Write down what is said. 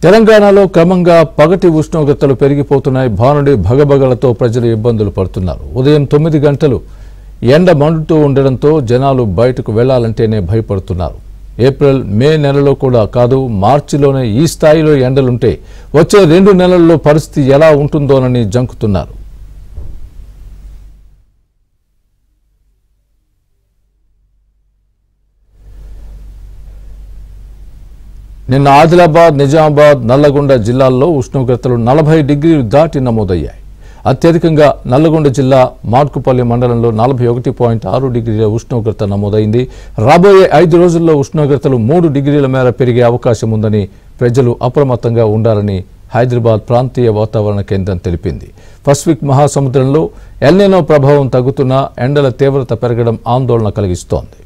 తెలంగాణలో క్రమంగా పగటి ఉష్ణోగ్రతలు పెరిగిపోతున్నాయి. భానుడి భగభగలతో ప్రజలు ఇబ్బందులు పడుతున్నారు. ఉదయం 9 గంటలు ఎండ మండుతూ ఉండడంతో జనాలు బయటకు వెళ్లాలంటేనే భయపడుతున్నారు. ఏప్రిల్ మే నెలలో కూడా కాదు, మార్చిలోనే ఈ స్థాయిలో ఎండలుంటే వచ్చే 2 నెలల్లో పరిస్థితి ఎలా ఉంటుందోనని జంకుతున్నారు. నిన్న ఆదిలాబాద్, నిజామాబాద్, నల్లగొండ జిల్లాల్లో ఉష్ణోగ్రతలు 40 డిగ్రీలు దాటి నమోదయ్యాయి. అత్యధికంగా నల్లగొండ జిల్లా మాట్కుపల్లి మండలంలో 41.6 డిగ్రీల ఉష్ణోగ్రత నమోదైంది. రాబోయే 5 రోజుల్లో ఉష్ణోగ్రతలు 3 డిగ్రీల మేర పెరిగే అవకాశం ఉందని ప్రజలు అప్రమత్తంగా ఉండాలని హైదరాబాద్ ప్రాంతీయ వాతావరణ కేంద్రం తెలిపింది. పసిఫిక్ మహాసముద్రంలో ఎల్నినో ప్రభావం తగ్గుతున్నా ఎండల తీవ్రత పెరగడం ఆందోళన కలిగిస్తోంది.